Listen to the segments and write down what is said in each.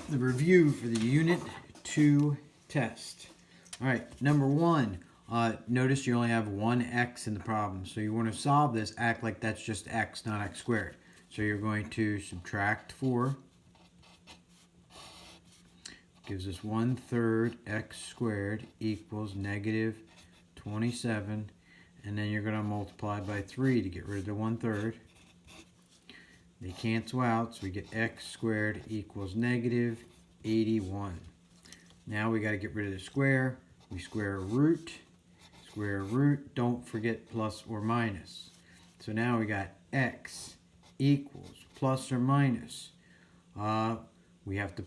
the review for the Unit 2 test. All right, number one, notice you only have one x in the problem. So you want to solve this, act like that's just x, not x squared. So you're going to subtract 4. Gives us 1/3 x squared equals negative 27. And then you're going to multiply by 3 to get rid of the 1/3. They cancel out, so we get x squared equals negative 81. Now we got to get rid of the square. We square a root. Square a root. Don't forget plus or minus. So now we got x equals plus or minus. We have to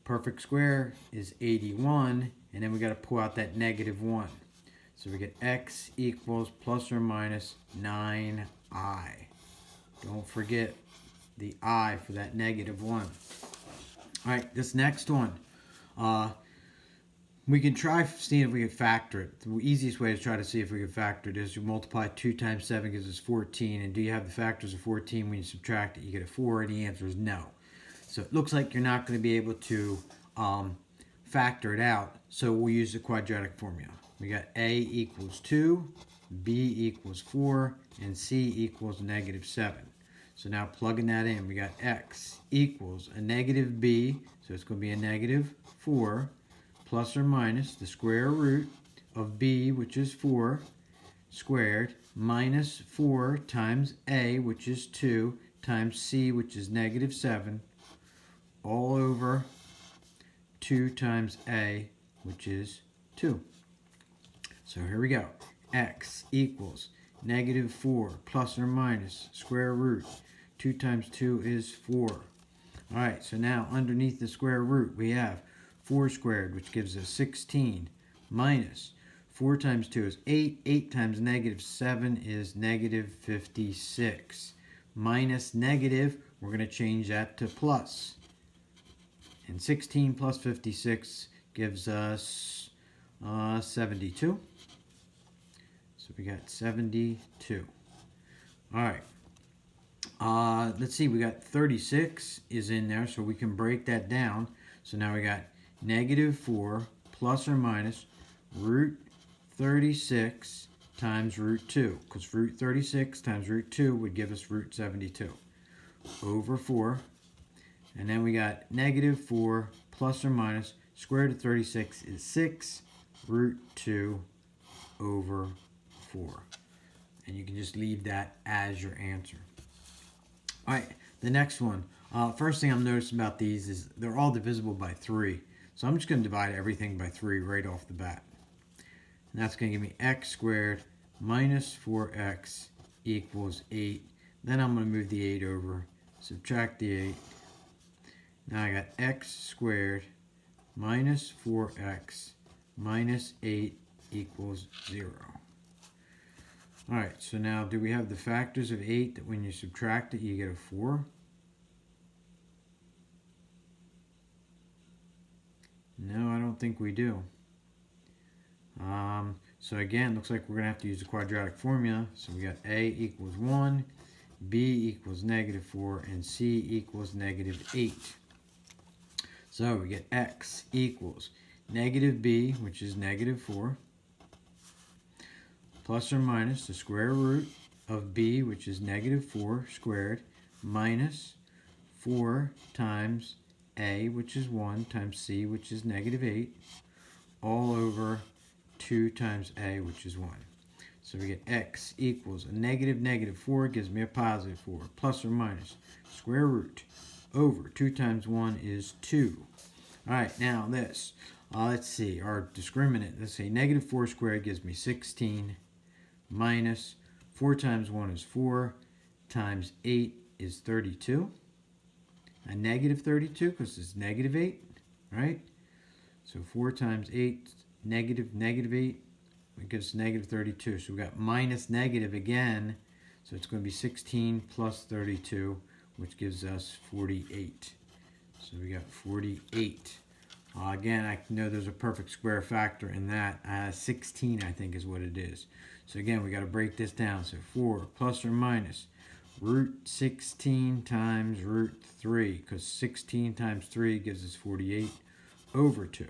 perfect square is 81, and then we got to pull out that negative 1. So we get x equals plus or minus 9i. Don't forget the I for that negative 1. Alright, this next one. We can try seeing if we can factor it. The easiest way to try to see if we can factor it is you multiply 2 times 7 gives us 14. And do you have the factors of 14? When you subtract it, you get a 4. And the answer is no. So it looks like you're not going to be able to factor it out. So we'll use the quadratic formula. We got a equals 2, b equals 4, and c equals negative 7. So now plugging that in, we got x equals a negative b, so it's going to be a negative 4, plus or minus the square root of b, which is 4, squared, minus 4 times a, which is 2, times c, which is negative 7, all over 2 times a, which is 2. So here we go. X equals negative 4 plus or minus square root. 2 times 2 is 4. Alright, so now underneath the square root we have 4 squared, which gives us 16, minus 4 times 2 is 8. 8 times negative 7 is negative 56. Minus negative, we're going to change that to plus. And 16 plus 56 gives us 72. So we got 72. Alright. Let's see, we got 36 is in there, so we can break that down. So now we got negative 4 plus or minus root 36 times root 2. Because root 36 times root 2 would give us root 72. Over 4. And then we got negative 4 plus or minus square root of 36 is 6 root 2 over 4. And you can just leave that as your answer. Alright, the next one. First thing I'm noticing about these is they're all divisible by 3. So I'm just going to divide everything by 3 right off the bat. And that's going to give me x squared minus 4x equals 8. Then I'm going to move the 8 over, subtract the 8. Now I got x squared minus 4x minus 8 equals 0. Alright, so now do we have the factors of 8 that when you subtract it you get a 4? No, I don't think we do. So again, looks like we're going to have to use the quadratic formula. So we got a equals 1, b equals negative 4, and c equals negative 8. So we get x equals negative b, which is negative 4, plus or minus the square root of b, which is negative 4 squared, minus 4 times a, which is 1, times c, which is negative 8, all over 2 times a, which is 1. So we get x equals a negative 4 gives me a positive 4, plus or minus square root over 2 times 1 is 2. Alright, now this. Let's see, our discriminant. Let's say negative 4 squared gives me 16, minus 4 times 1 is 4, times 8 is 32. A negative 32 because it's negative 8, right? So 4 times 8, negative 8, it gives negative 32. So we got minus negative again, so it's going to be 16 plus 32, which gives us 48. So we got 48. Again, I know there's a perfect square factor in that. 16, I think, is what it is. So again, we got to break this down. So 4 plus or minus root 16 times root 3, because 16 times 3 gives us 48 over 2.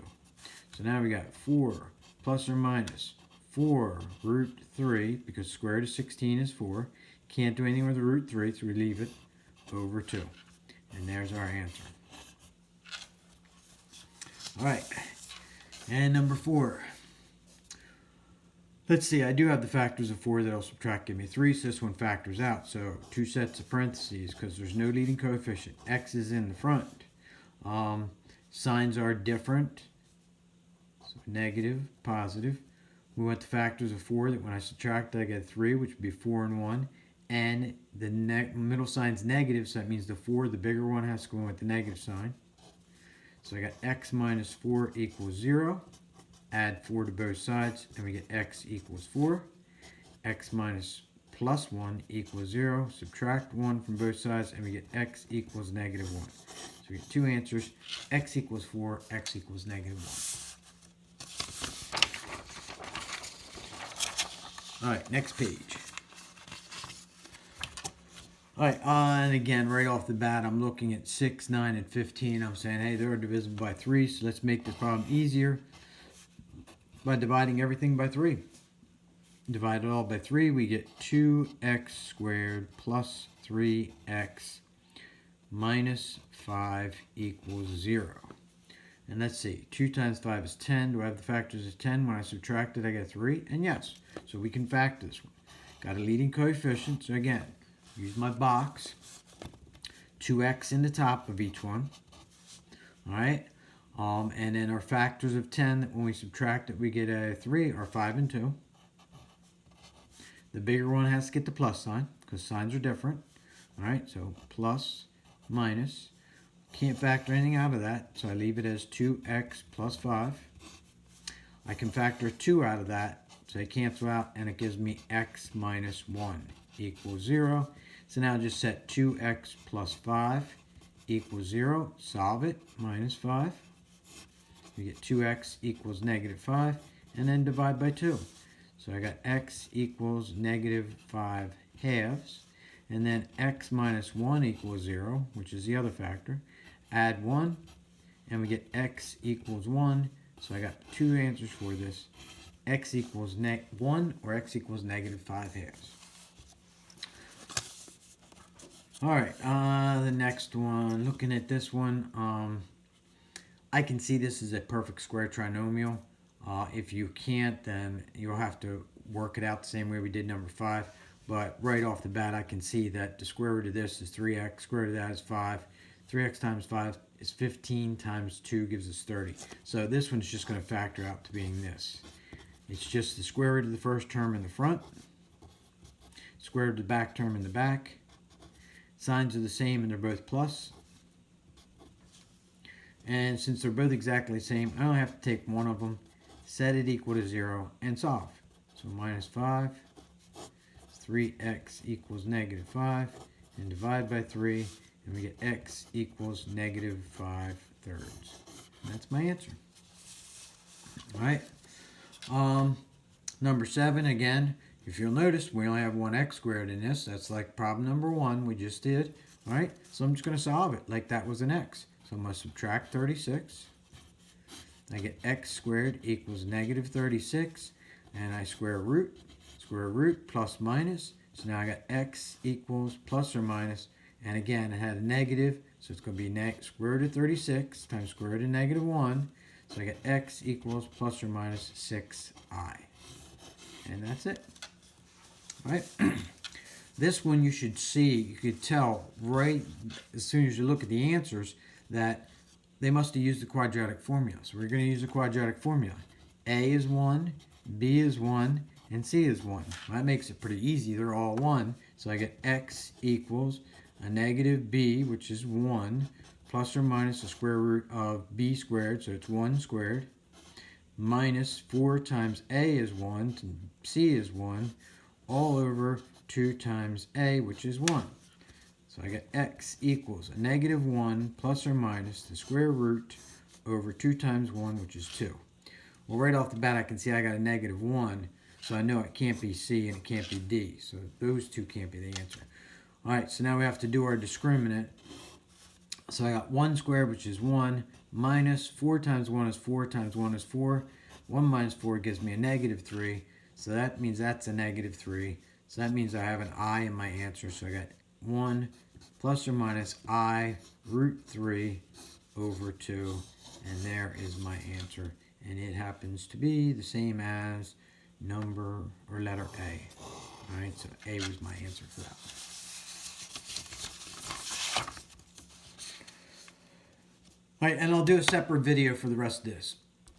So now we got 4 plus or minus 4 root 3, because square root of 16 is 4. Can't do anything with the root 3, so we leave it over 2. And there's our answer. All right, and number 4. Let's see, I do have the factors of 4 that I'll subtract, give me 3, so this one factors out. So 2 sets of parentheses, because there's no leading coefficient. X is in the front. Signs are different, so negative, positive. We want the factors of 4 that when I subtract, I get 3, which would be 4 and 1. And the middle sign's negative, so that means the 4, the bigger one, has to go in with the negative sign. So I got x minus 4 equals 0. Add 4 to both sides, and we get x equals 4. X minus plus 1 equals 0. Subtract 1 from both sides, and we get x equals negative 1. So we get two answers, x equals 4, x equals negative 1. All right, next page. All right, and again, right off the bat, I'm looking at 6, 9, and 15. I'm saying, hey, they're divisible by 3, so let's make this problem easier by dividing everything by 3. Divide it all by 3, we get 2x squared plus 3x minus 5 equals 0. And let's see, 2 times 5 is 10. Do I have the factors of 10? When I subtract it, I get 3. And yes, so we can factor this one. Got a leading coefficient, so again, use my box. 2x in the top of each one. All right. And then our factors of 10, when we subtract it, we get a 3, or 5 and 2. The bigger one has to get the plus sign, because signs are different. All right, so plus, minus. Can't factor anything out of that, so I leave it as 2x plus 5. I can factor 2 out of that, so they cancel out, and it gives me x minus 1 equals 0. So now just set 2x plus 5 equals 0. Solve it, minus 5. We get 2x equals negative 5, and then divide by 2. So I got x equals negative 5 halves, and then x minus 1 equals 0, which is the other factor. Add 1, and we get x equals 1. So I got two answers for this. X equals 1, or x equals negative 5 halves. All right, the next one, looking at this one, I can see this is a perfect square trinomial. If you can't, then you'll have to work it out the same way we did number 5. But right off the bat, I can see that the square root of this is 3x, square root of that is 5. 3x times 5 is 15 times 2 gives us 30. So this one's just going to factor out to being this. It's just the square root of the first term in the front, square root of the back term in the back. Signs are the same and they're both plus. And since they're both exactly the same, I only have to take one of them, set it equal to 0, and solve. So minus 5, 3x equals negative 5, and divide by 3, and we get x equals negative 5 thirds. And that's my answer. All right. Number 7, again, if you'll notice, we only have one x squared in this. That's like problem number 1 we just did. All right, so I'm just going to solve it like that was an x. So I'm going to subtract 36. I get x squared equals negative 36. And I square root plus minus. So now I got x equals plus or minus. And again, it had a negative. So it's going to be square root of 36 times square root of negative 1. So I get x equals plus or minus 6i. And that's it. All right. This one you should see, you could tell right as soon as you look at the answers that they must have used the quadratic formula. So we're going to use the quadratic formula. A is 1, B is 1, and C is 1. That makes it pretty easy. They're all 1. So I get x equals a negative b, which is 1, plus or minus the square root of b squared, so it's 1 squared, minus 4 times a is 1, c is 1, all over 2 times a, which is 1. So I get x equals a negative 1 plus or minus the square root over 2 times 1, which is 2. Well, right off the bat, I can see I got a negative 1, so I know it can't be C and it can't be D. So those two can't be the answer. All right, so now we have to do our discriminant. So I got 1 squared, which is 1, minus 4 times 1 is 4 times 1 is 4. 1 minus 4 gives me a negative 3. So that means that's a negative 3. So that means I have an I in my answer. So I got 1 plus or minus I root 3 over 2. And there is my answer. And it happens to be the same as number or letter A. All right, so A was my answer for that one. All right, and I'll do a separate video for the rest of this.